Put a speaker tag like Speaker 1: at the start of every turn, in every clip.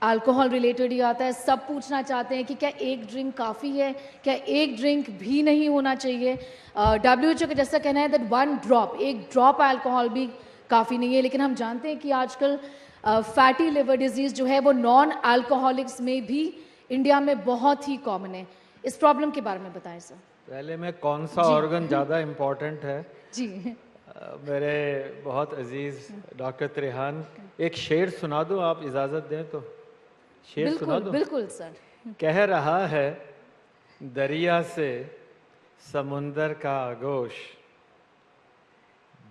Speaker 1: Alcohol related ही आता है। सब पूछना चाहते हैं कि क्या एक ड्रिंक काफ़ी है, क्या एक ड्रिंक भी नहीं होना चाहिए। WHO का जैसा कहना है दैट 1 ड्रॉप, एक ड्रॉप अल्कोहल भी काफ़ी नहीं है। लेकिन हम जानते हैं कि आजकल फैटी लिवर डिजीज़ जो है वो नॉन अल्कोहलिक्स में भी इंडिया में बहुत ही कॉमन है। इस प्रॉब्लम के बारे में बताएं सर।
Speaker 2: पहले में कौन सा ऑर्गन ज़्यादा इम्पोर्टेंट है
Speaker 1: जी
Speaker 2: मेरे बहुत अजीज डॉक्टर त्रेहान, एक शेर सुना दूं, आप इजाज़त दें तो शेर सुना दूं?
Speaker 1: बिल्कुल सर।
Speaker 2: कह रहा है दरिया से समुंदर का आगोश,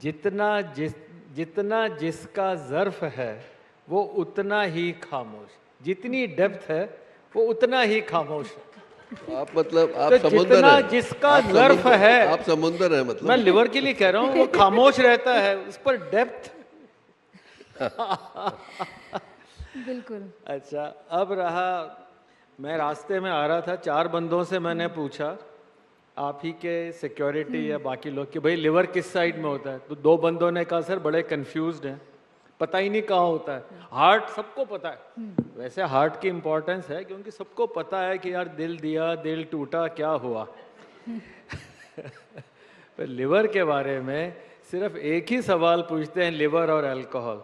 Speaker 2: जितना जिसका ज़र्फ है वो उतना ही खामोश, जितनी डेप्थ है वो उतना ही खामोश।
Speaker 3: आप मतलब आप
Speaker 2: तो
Speaker 3: समुंदर
Speaker 2: जितना
Speaker 3: है,
Speaker 2: जिसका ज़र्फ है,
Speaker 3: आप समुंदर है मतलब।
Speaker 2: मैं लिवर के लिए कह रहा हूँ, वो खामोश रहता है, उस पर डेप्थ।
Speaker 1: बिल्कुल।
Speaker 2: अच्छा, अब रहा, मैं रास्ते में आ रहा था, 4 बंदों से मैंने पूछा आप ही के सिक्योरिटी या बाकी लोग कि भाई लिवर किस साइड में होता है, तो 2 बंदों ने कहा सर बड़े कंफ्यूज्ड हैं, पता ही नहीं कहाँ होता है। हार्ट सबको पता है, वैसे हार्ट की इम्पोर्टेंस है क्योंकि सबको पता है कि यार दिल दिया, दिल टूटा, क्या हुआ। पर लिवर के बारे में सिर्फ एक ही सवाल पूछते हैं, लिवर और अल्कोहल,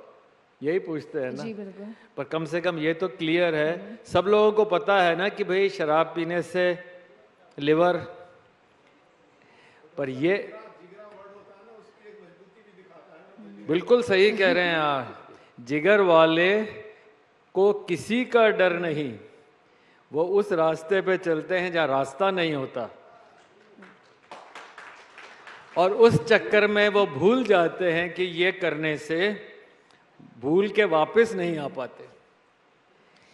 Speaker 2: यही पूछते हैं ना।
Speaker 1: जी बिल्कुल।
Speaker 2: पर कम से कम ये तो क्लियर है, सब लोगों को पता है ना कि भाई शराब पीने से लिवर, पर ये बिल्कुल सही कह रहे हैं आप, जिगर वाले को किसी का डर नहीं, वो उस रास्ते पे चलते हैं जहाँ रास्ता नहीं होता, और उस चक्कर में वो भूल जाते हैं कि ये करने से भूल के वापस नहीं आ पाते।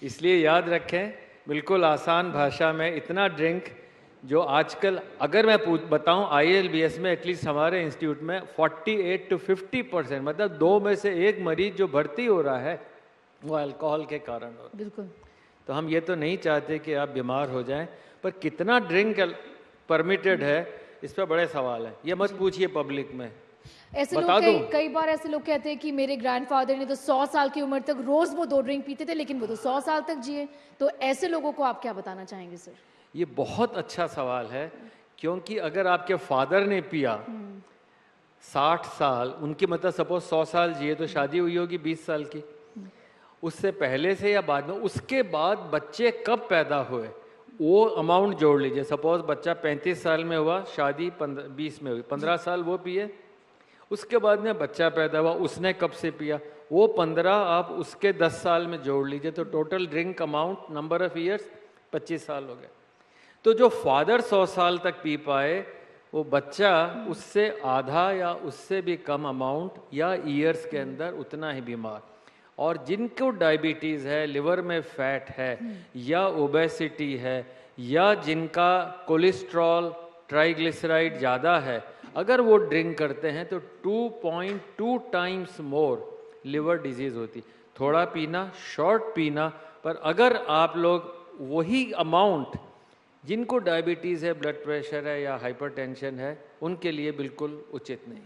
Speaker 2: इसलिए याद रखें, बिल्कुल आसान भाषा में, इतना ड्रिंक जो आजकल अगर मैं बताऊं ILBS में एटलीस्ट हमारे इंस्टीट्यूट में 48 to 50%, मतलब 2 में से 1 मरीज जो भर्ती हो रहा है वो अल्कोहल के कारण हो रहा है।
Speaker 1: बिल्कुल।
Speaker 2: तो हम ये तो नहीं चाहते कि आप बीमार हो जाएं, पर कितना ड्रिंक परमिटेड है इस पर बड़े सवाल हैं। ये मत पूछिए पब्लिक में।
Speaker 1: ऐसे लोग कई बार ऐसे लोग कहते हैं कि मेरे ग्रैंडफादर ने तो 100 साल की उम्र तक रोज वो 2 ड्रिंक पीते थे, लेकिन वो तो 100 साल तक जिए। तो ऐसे लोगों को आप क्या बताना चाहेंगे सर?
Speaker 2: ये बहुत अच्छा सवाल है, क्योंकि अगर आपके फादर ने पिया 60 साल, उनकी मतलब सपोज 100 साल जिए, तो शादी हुई होगी 20 साल की, उससे पहले से या बाद में, उसके बाद बच्चे कब पैदा हुए वो अमाउंट जोड़ लीजिए। सपोज बच्चा 35 साल में हुआ, शादी 20 में हुई, 15 साल वो पिए, उसके बाद में बच्चा पैदा हुआ, उसने कब से पिया, वो 15 आप उसके 10 साल में जोड़ लीजिए, तो total drink amount number of years 25 साल हो गए। तो जो फादर 100 साल तक पी पाए, वो बच्चा उससे आधा या उससे भी कम अमाउंट या ईयर्स के अंदर उतना ही बीमार। और जिनको डायबिटीज़ है, लिवर में फैट है, या ओबेसिटी है, या जिनका कोलेस्ट्रॉल ट्राइग्लिसराइड ज़्यादा है, अगर वो ड्रिंक करते हैं तो 2.2 टाइम्स मोर लिवर डिजीज़ होती। थोड़ा पीना, शॉर्ट पीना, पर अगर आप लोग वही अमाउंट, जिनको डायबिटीज़ है, ब्लड प्रेशर है या हाइपरटेंशन है, उनके लिए बिल्कुल उचित नहीं।